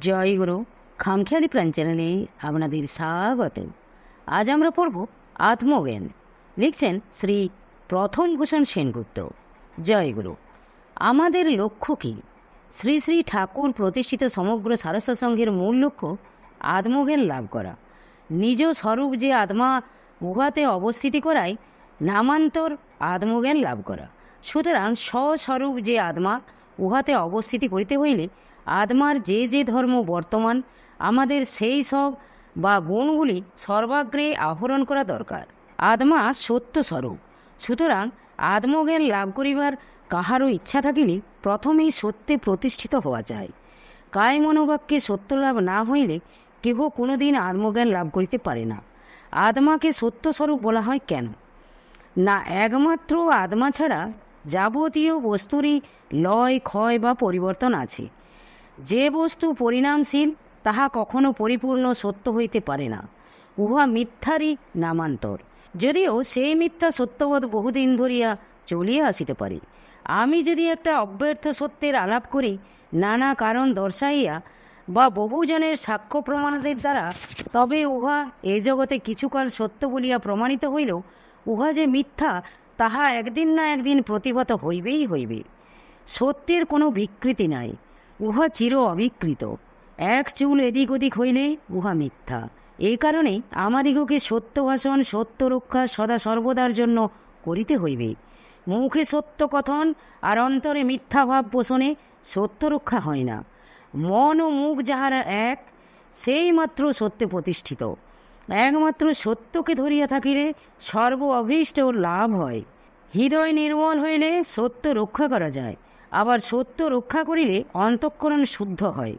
জয় গুরু। খামখেয়ালি প্রাণ চ্যানেলে আপনাদের স্বাগত। আজ আমরা পড়ব আত্মজ্ঞান। লিখছেন শ্রী প্রথম ভূষণ সেনগুপ্ত। জয় গুরু। আমাদের লক্ষ্য কি? শ্রী শ্রী ঠাকুর প্রতিষ্ঠিত সমগ্র সারস্বত সংঘের মূল লক্ষ্য আত্মজ্ঞান লাভ করা। নিজ স্বরূপ যে আত্মা, উহাতে অবস্থিতি করায় নামান্তর আত্মজ্ঞান লাভ করা। সুতরাং স্বস্বরূপ যে আত্মা, উহাতে অবস্থিতি করিতে হইলে আত্মার যে যে ধর্ম বর্তমান, আমাদের সেই সব বা গুণগুলি সর্বাগ্রে আহরণ করা দরকার। আত্মা সত্য স্বরূপ। সুতরাং আত্মজ্ঞান লাভ করিবার কাহারও ইচ্ছা থাকিলে প্রথমেই সত্যে প্রতিষ্ঠিত হওয়া যায়। কায় মনোবাক্যে সত্য লাভ না হইলে কেহ কোনোদিন আত্মজ্ঞান লাভ করিতে পারে না। আত্মাকে সত্য স্বরূপ বলা হয় কেন? না, একমাত্র আত্মা ছাড়া যাবতীয় বস্তুরই লয়, ক্ষয় বা পরিবর্তন আছে। যে বস্তু পরিণামশীল তাহা কখনো পরিপূর্ণ সত্য হইতে পারে না। উহা মিথ্যারই নামান্তর, যদিও সেই মিথ্যা সত্যবোধ বহুদিন ধরিয়া চলিয়া আসিতে পারে। আমি যদি একটা অব্যর্থ সত্যের আলাপ করি নানা কারণ দর্শাইয়া বা বহুজনের সাক্ষ্য প্রমাণাদের দ্বারা, তবে উহা এ জগতে কিছুকাল সত্য বলিয়া প্রমাণিত হইলেও উহা যে মিথ্যা তাহা একদিন না একদিন প্রতিভাত হইবেই হইবে। সত্যের কোনো বিকৃতি নাই, উহা চির অবিকৃত। এক চুল এদিক ওদিক হইলে উহা মিথ্যা। এই কারণে আমাদিগকে সত্য ভাষণ, সত্য রক্ষা সদা সর্বদার জন্য করিতে হইবে। মুখে সত্য কথন আর অন্তরে মিথ্যা ভাব পোষণে সত্য রক্ষা হয় না। মন ও মুখ যাহারা এক, সেই মাত্র সত্যে প্রতিষ্ঠিত। একমাত্র সত্যকে ধরিয়া থাকিলে সর্ব অভীষ্ট লাভ হয়। হৃদয় নির্মল হইলে সত্য রক্ষা করা যায়, আবার সত্য রক্ষা করিলে অন্তঃকরণ শুদ্ধ হয়।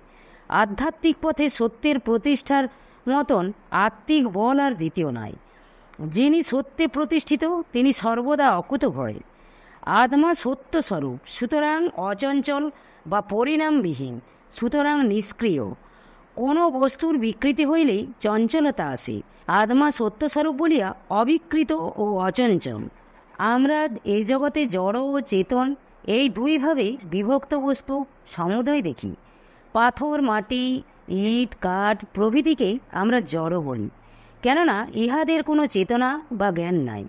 আধ্যাত্মিক পথে সত্যের প্রতিষ্ঠার মতন আত্মিক বল আর দ্বিতীয় নাই। যিনি সত্যে প্রতিষ্ঠিত তিনি সর্বদা অকুতভয়। আত্মা সত্য স্বরূপ, সুতরাং অচঞ্চল বা পরিণামবিহীন, সুতরাং নিষ্ক্রিয়। কোনো বস্তুর বিকৃতি হইলেই চঞ্চলতা আসে। আত্মা সত্যস্বরূপ বলিয়া অবিকৃত ও অচঞ্চল। আমরা এই জগতে জড় ও চেতন এই দুইভাবে বিভক্ত বস্তু সমুদয় দেখি। পাথর, মাটি, ইট, কাঠ প্রভৃতিকে আমরা জড় বলি, কেননা ইহাদের কোনো চেতনা বা জ্ঞান নাই।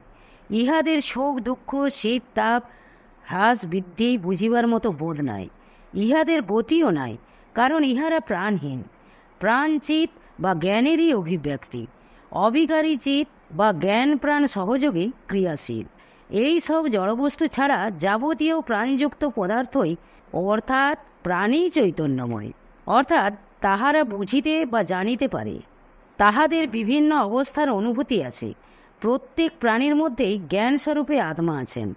ইহাদের শোক, দুঃখ, শীত, তাপ, হ্রাস, বৃদ্ধি বুঝিবার মতো বোধ নাই। ইহাদের গতিও নাই, কারণ ইহারা প্রাণহীন। প্রাণচিত বা জ্ঞানেরই অভিব্যক্তি। অবিকারী চিত বা জ্ঞান প্রাণ সহযোগে ক্রিয়াশীল। এই সব জড়বস্তু ছাড়া যাবতীয় প্রাণযুক্ত পদার্থই অর্থাৎ প্রাণী চৈতন্যময়, অর্থাৎ তাহারা বুঝিতে বা জানিতে পারে। তাহাদের বিভিন্ন অবস্থার অনুভূতি আছে। প্রত্যেক প্রাণীর মধ্যেই জ্ঞানস্বরূপে আত্মা আছেন।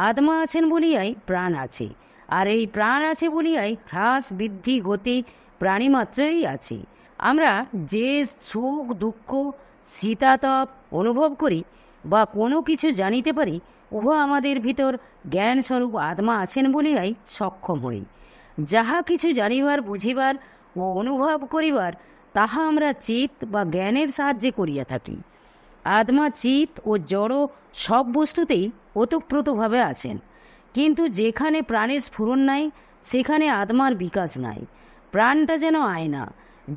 আত্মা আছেন বলিয়াই প্রাণ আছে, আর এই প্রাণ আছে বলিয়াই হ্রাস, বৃদ্ধি, গতি প্রাণীমাত্রেই আছে। আমরা যে সুখ, দুঃখ, শীতাতপ অনুভব করি বা কোনো কিছু জানিতে পারি, উহা আমাদের ভিতর জ্ঞানস্বরূপ আত্মা আছেন বলিয়াই সক্ষম হই। যাহা কিছু জানিবার, বুঝিবার ও অনুভব করিবার, তাহা আমরা চিত বা জ্ঞানের সাহায্যে করিয়া থাকি। আত্মা চিত ও জড় সব বস্তুতেই ওতপ্রোতভাবে আছেন, কিন্তু যেখানে প্রাণের স্ফুরণ নাই সেখানে আত্মার বিকাশ নাই। প্রাণটা যেন আয়না,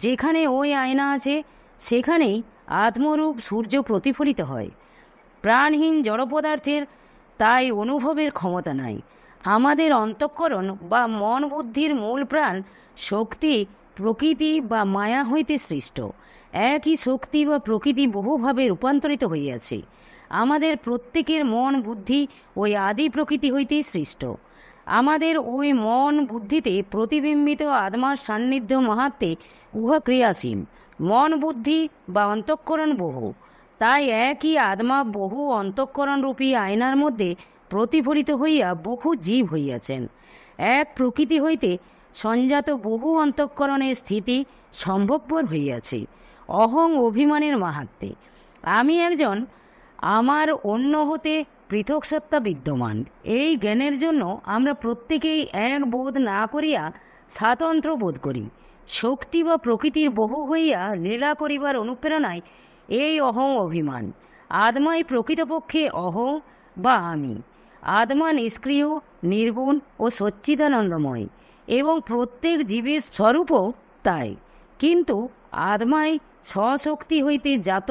যেখানে ওই আয়না আছে সেখানেই আত্মরূপ সূর্য প্রতিফলিত হয়। প্রাণহীন জড় পদার্থের তাই অনুভবের ক্ষমতা নাই। আমাদের অন্তঃকরণ বা মন বুদ্ধির মূল প্রাণ শক্তি প্রকৃতি বা মায়া হইতে সৃষ্ট। একই শক্তি বা প্রকৃতি বহুভাবে রূপান্তরিত হইয়াছে। আমাদের প্রত্যেকের মন বুদ্ধি ওই আদি প্রকৃতি হইতেই সৃষ্ট। আমাদের ওই মন বুদ্ধিতে প্রতিবিম্বিত আত্মার সান্নিধ্য মাহাত্মে উহা ক্রিয়াশীল। মন বুদ্ধি বা অন্তঃকরণ বহু, তাই একই আত্মা বহু অন্তঃকরণরূপী আয়নার মধ্যে প্রতিফলিত হইয়া বহু জীব হইয়াছেন। এক প্রকৃতি হইতে সঞ্জাত বহু অন্তঃকরণের স্থিতি সম্ভবপর হইয়াছে অহং অভিমানের মাহাত্ম্যে। আমি একজন, আমার অন্য হতে পৃথক সত্তা বিদ্যমান। এই জ্ঞানের জন্য আমরা প্রত্যেকেই এক বোধ না করিয়া স্বাতন্ত্র বোধ করি। শক্তি বা প্রকৃতির বহু হইয়া লীলা করিবার অনুপ্রেরণায় এই অহং অভিমান। আত্মাই প্রকৃতপক্ষে অহং বা আমি। আত্মা নিষ্ক্রিয়, নির্গুণ ও সচ্চিদানন্দময় এবং প্রত্যেক জীবের স্বরূপও তাই, কিন্তু আত্মায় স্বশক্তি হইতে জাত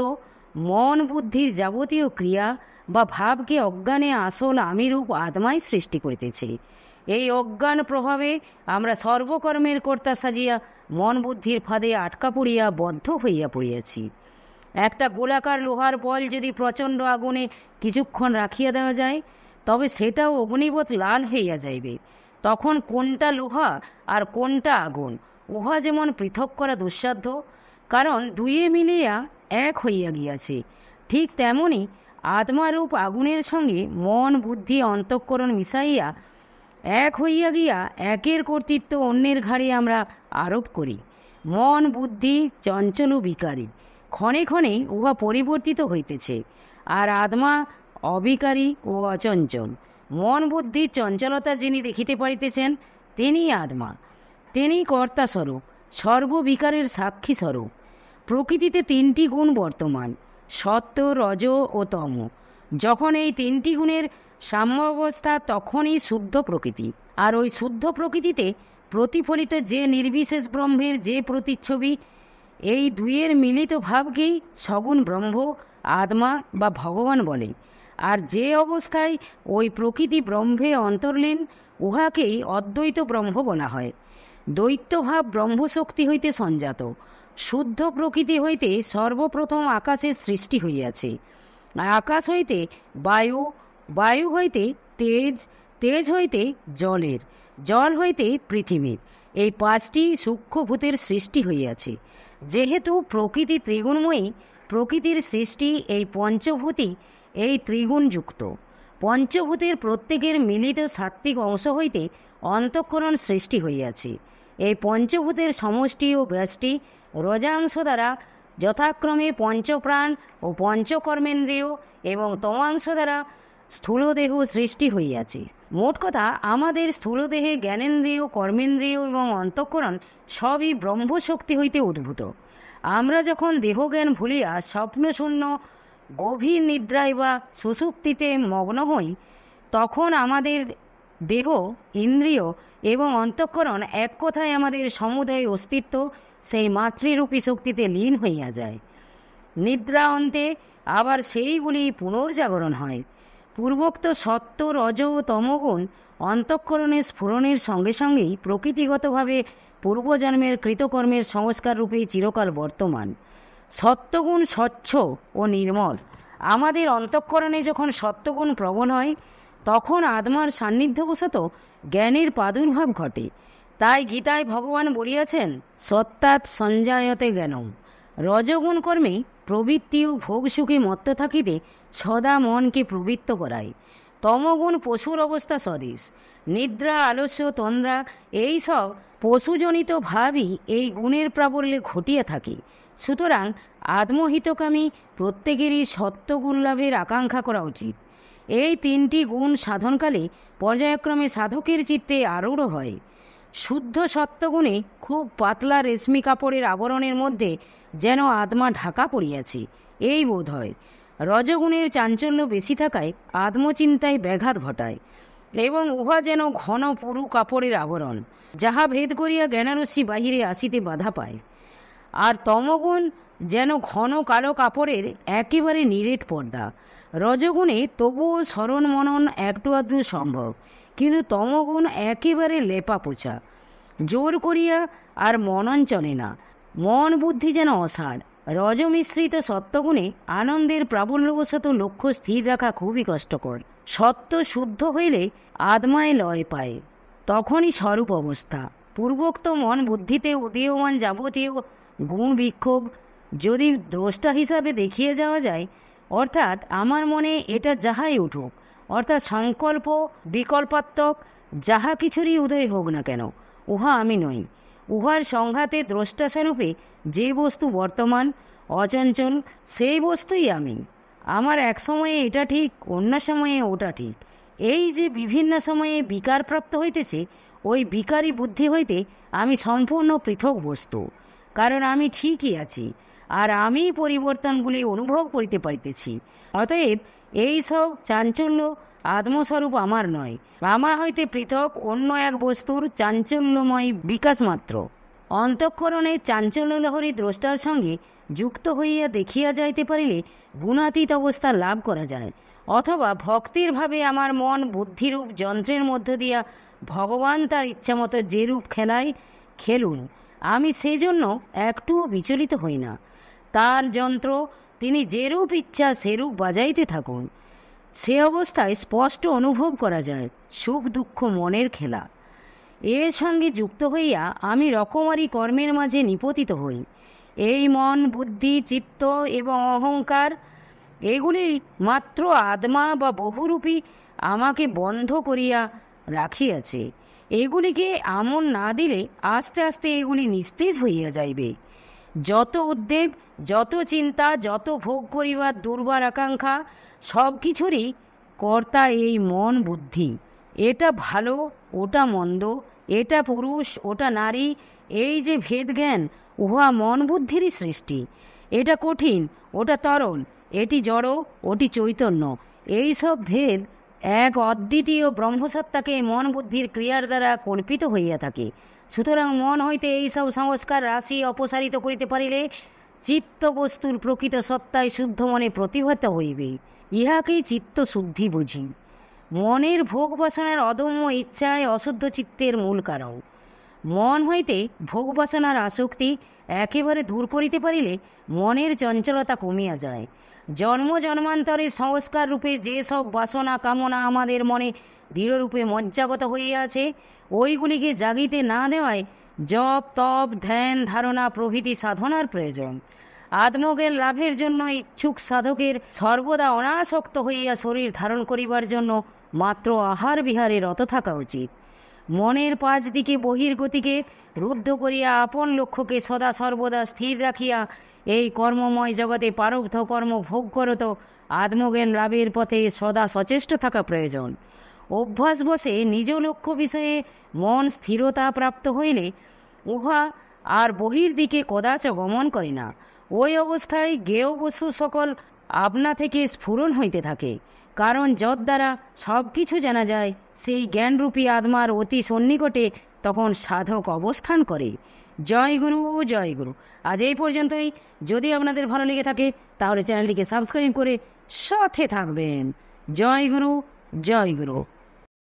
মন বুদ্ধির যাবতীয় ক্রিয়া বা ভাবকে অজ্ঞানে আসল আমিরূপ আত্মাই সৃষ্টি করিতেছে। এই অজ্ঞান প্রভাবে আমরা সর্বকর্মের কর্তা সাজিয়া মন বুদ্ধির ফাঁদে আটকা পড়িয়া বদ্ধ হইয়া পড়িয়াছি। একটা গোলাকার লোহার বল যদি প্রচণ্ড আগুনে কিছুক্ষণ রাখিয়া দেওয়া যায়, তবে সেটাও অগ্নিবৎ লাল হইয়া যাইবে। তখন কোনটা লোহা আর কোনটা আগুন উহা যেমন পৃথক করা দুঃসাধ্য, কারণ দুইয়ে মিলিয়া এক হইয়া গিয়াছে, ঠিক তেমনি আত্মারূপ আগুনের সঙ্গে মন বুদ্ধি অন্তঃকরণ মিশাইয়া এক হইয়া গিয়া একের কর্তৃত্ব অন্যের ঘাড়ে আমরা আরোপ করি। মন বুদ্ধি চঞ্চল ও বিকারী, ক্ষণে ক্ষণে উহা পরিবর্তিত হইতেছে, আর আত্মা অবিকারী ও অচঞ্চল। মন বুদ্ধির চঞ্চলতা যিনি দেখিতে পারিতেছেন, তিনিই আত্মা, তিনিই কর্তাস্বরূপ, সর্ববিকারের সাক্ষী স্বরূপ। প্রকৃতিতে তিনটি গুণ বর্তমান, সত্য, রজ ও তম। যখন এই তিনটি গুণের সাম্যাবস্থা, তখনই শুদ্ধ প্রকৃতি। আর ওই শুদ্ধ প্রকৃতিতে প্রতিফলিত যে নির্বিশেষ ব্রহ্মের যে প্রতিচ্ছবি, এই দুইয়ের মিলিত ভাবকেই সগুণ ব্রহ্ম, আত্মা বা ভগবান বলে। আর যে অবস্থায় ওই প্রকৃতি ব্রহ্মে অন্তর্লীন, উহাকেই অদ্বৈত ব্রহ্ম বলা হয়। দ্বৈতভাব ব্রহ্মশক্তি হইতে সঞ্জাত। শুদ্ধ প্রকৃতি হইতে সর্বপ্রথম আকাশের সৃষ্টি হইয়াছে। আকাশ হইতে বায়ু, বায়ু হইতে তেজ, তেজ হইতে জলের, জল হইতে পৃথিবীর, এই পাঁচটি সূক্ষ্মভূতের সৃষ্টি হইয়াছে। যেহেতু প্রকৃতি ত্রিগুণময়ী, প্রকৃতির সৃষ্টি এই পঞ্চভূতই এই ত্রিগুণযুক্ত। পঞ্চভূতের প্রত্যেকের মিলিত সাত্ত্বিক অংশ হইতে অন্তঃকরণ সৃষ্টি হইয়াছে। এই পঞ্চভূতের সমষ্টি ও ব্যষ্টি রজাংশ দ্বারা যথাক্রমে পঞ্চপ্রাণ ও পঞ্চকর্মেন্দ্রিয় এবং তমাংশ দ্বারা স্থূলদেহ সৃষ্টি হইয়াছে। মোট কথা, আমাদের স্থূলদেহে জ্ঞানেন্দ্রিয়, কর্মেন্দ্রিয় এবং অন্তঃকরণ সবই ব্রহ্মশক্তি হইতে উদ্ভূত। আমরা যখন দেহজ্ঞান ভুলিয়া স্বপ্নশূন্য গভীর নিদ্রায় বা সুষুপ্তিতে মগ্ন হই, তখন আমাদের দেহ, ইন্দ্রিয় এবং অন্তঃকরণ এক কথায় আমাদের সমুদয় অস্তিত্ব সেই মাতৃরূপী শক্তিতে লীন হইয়া যায়। নিদ্রা অন্তে আবার সেইগুলি পুনর্জাগরণ হয়। পূর্বোক্ত সত্য, রজ ও তমগুণ অন্তঃকরণের স্ফুরণের সঙ্গে সঙ্গেই প্রকৃতিগতভাবে পূর্বজন্মের কৃতকর্মের সংস্কার রূপেই চিরকাল বর্তমান। সত্যগুণ স্বচ্ছ ও নির্মল। আমাদের অন্তঃকরণে যখন সত্যগুণ প্রবল হয়, তখন আত্মার সান্নিধ্যবশত জ্ঞানের প্রাদুর্ভাব ঘটে। তাই গীতায় ভগবান বলিয়াছেন, সত্যাৎ সঞ্জায়তে জ্ঞানম। রজগুণ কর্মে প্রবৃত্তি ও ভোগ সুখে মত্ত থাকিতে সদা মনকে প্রবৃত্ত করায়। তমগুণ পশুর অবস্থা সদৃশ। নিদ্রা, আলস্য, তন্দ্রা এইসব পশুজনিত ভাবই এই গুণের প্রাবল্যে ঘটিয়া থাকে। সুতরাং আত্মহিতকামী প্রত্যেকেরই সত্যগুণ লাভের আকাঙ্ক্ষা করা উচিত। এই তিনটি গুণ সাধনকালে পর্যায়ক্রমে সাধকের চিত্তে আরূঢ় হয়। শুদ্ধ সত্যগুণে খুব পাতলা রেশমি কাপড়ের আবরণের মধ্যে যেন আত্মা ঢাকা পড়িয়াছে, এই বোধ হয়। রজগুণের চাঞ্চল্য বেশি থাকায় আত্মচিন্তায় ব্যাঘাত ঘটায় এবং উহা যেন ঘন পুরু কাপড়ের আবরণ, যাহা ভেদ করিয়া জ্ঞানারশ্মি বাহিরে আসিতে বাধা পায়। আর তমগুণ যেন ঘন কালো কাপড়ের একেবারে নিরেট পর্দা। রজগুণে তবুও স্মরণ মনন একটু আধটু সম্ভব, কিন্তু তমগুণ একেবারে লেপা পোছা, জোর করিয়া আর মনন চলে না। মন বুদ্ধি যেন অসাড়। রজমিশ্রিত সত্যগুণে আনন্দের প্রাবল্যবশত লক্ষ্য স্থির রাখা খুবই কষ্টকর। সত্য শুদ্ধ হইলে আত্মায় লয় পায়, তখনই স্বরূপ অবস্থা। পূর্বোক্ত মন বুদ্ধিতে উদীয়মান যাবতীয় গুণ বিক্ষোভ যদি দ্রষ্টা হিসাবে দেখিয়ে যাওয়া যায়, অর্থাৎ আমার মনে এটা যাহাই উঠুক, অর্থাৎ সংকল্প বিকল্পাত্মক যাহা কিছুরই উদয় হোক না কেন, উহা আমি নই। উহার সংঘাতে দ্রষ্টাস্বরূপে যে বস্তু বর্তমান অচঞ্চল, সেই বস্তুই আমি। আমার এক সময়ে এটা ঠিক, অন্য সময়ে ওটা ঠিক। এই যে বিভিন্ন সময়ে বিকারপ্রাপ্ত হইতেছে, ওই বিকারী বুদ্ধি হইতে আমি সম্পূর্ণ পৃথক বস্তু। কারণ আমি ঠিকই আছি, আর আমি পরিবর্তনগুলি অনুভব করিতে পারিতেছি। অতএব এই সব চাঞ্চল্য আত্মস্বরূপ আমার নয়, আমা হইতে পৃথক অন্য এক বস্তুর চাঞ্চল্যময় বিকাশ মাত্র। অন্তঃকরণের চাঞ্চল্যলহরী দ্রষ্টার সঙ্গে যুক্ত হইয়া দেখিয়া যাইতে পারিলে গুণাতীত অবস্থা লাভ করা যায়, অথবা ভক্তির ভাবে আমার মন বুদ্ধিরূপ যন্ত্রের মধ্য দিয়া ভগবান তার ইচ্ছামতো যেরূপ খেলায় খেলুন, আমি সেজন্য একটুও বিচলিত হই না। তার যন্ত্র তিনি যেরূপ ইচ্ছা সেরূপ বাজাইতে থাকুন। সে অবস্থায় স্পষ্ট অনুভব করা যায় সুখ দুঃখ মনের খেলা। এর সঙ্গে যুক্ত হইয়া আমি রকমারি কর্মের মাঝে নিপতিত হই। এই মন বুদ্ধি চিত্ত এবং অহংকার এগুলি মাত্র আত্মা বা বহুরূপী আমাকে বন্ধ করিয়া রাখিয়াছে। এগুলিকে আমল না দিলে আস্তে আস্তে এগুলি নিস্তেজ হইয়া যাইবে। যত উদ্বেগ, যত চিন্তা, যত ভোগ করিবার দুর্বার আকাঙ্ক্ষা, সব কিছুরই কর্তা এই মন বুদ্ধি। এটা ভালো, ওটা মন্দ, এটা পুরুষ, ওটা নারী, এই যে ভেদ জ্ঞান, উহা মন বুদ্ধিরই সৃষ্টি। এটা কঠিন, ওটা তরল, এটি জড়, ওটি চৈতন্য, এই সব ভেদ এক অদ্বিতীয় ব্রহ্মসত্তাকে মন বুদ্ধির ক্রিয়ার দ্বারা কল্পিত হইয়া থাকে। সুতরাং মন হইতে এইসব সংস্কার রাশি অপসারিত করিতে পারিলে চিত্তবস্তুর প্রকৃত সত্তায় শুদ্ধ মনে প্রতিভাত হইবে। ইহাকেই চিত্তশুদ্ধি বুঝি। মনের ভোগ বাসনার অদম্য ইচ্ছায় অশুদ্ধ চিত্তের মূল কারণ। মন হইতে ভোগ বাসনার আসক্তি একেবারে দূর করিতে পারিলে মনের চঞ্চলতা কমিয়া যায়। জন্ম জন্মান্তরের সংস্কার রূপে যেসব বাসনা কামনা আমাদের মনে দৃঢ়রূপে মজ্জাগত হইয়াছে, ওইগুলিকে জাগিতে না দেওয়ায় জপ তপ ধ্যান ধারণা প্রভৃতি সাধনার প্রয়োজন। আত্মজ্ঞান লাভের জন্য ইচ্ছুক সাধকের সর্বদা অনাসক্ত হইয়া শরীর ধারণ করিবার জন্য মাত্র আহার বিহারে রত থাকা উচিত। মনের পাঁচ দিকে বহির্গতিকে রুদ্ধ করিয়া আপন লক্ষ্যকে সদা সর্বদা স্থির রাখিয়া এই কর্মময় জগতে প্রারব্ধ কর্ম ভোগ করত আত্মজ্ঞান লাভের পথে সদা সচেষ্ট থাকা প্রয়োজন। অভ্যাসবশে নিজ লক্ষ্য বিষয়ে মন স্থিরতা প্রাপ্ত হইলে উহা আর বহির্দিকে কদাচ গমন করে না। ওই অবস্থায় জ্ঞেয় বস্তু সকল আপনা থেকে স্ফুরণ হইতে থাকে। কারণ যদ্বারা সব কিছু জানা যায় সেই জ্ঞানরূপী আত্মার অতি সন্নিকটে তখন সাধক অবস্থান করে। জয় গুরু, জয় গুরু। আজ এই পর্যন্তই। যদি আপনাদের ভালো লেগে থাকে তাহলে চ্যানেলটিকে সাবস্ক্রাইব করে সাথে থাকবেন। জয় গুরু, জয় গুরু।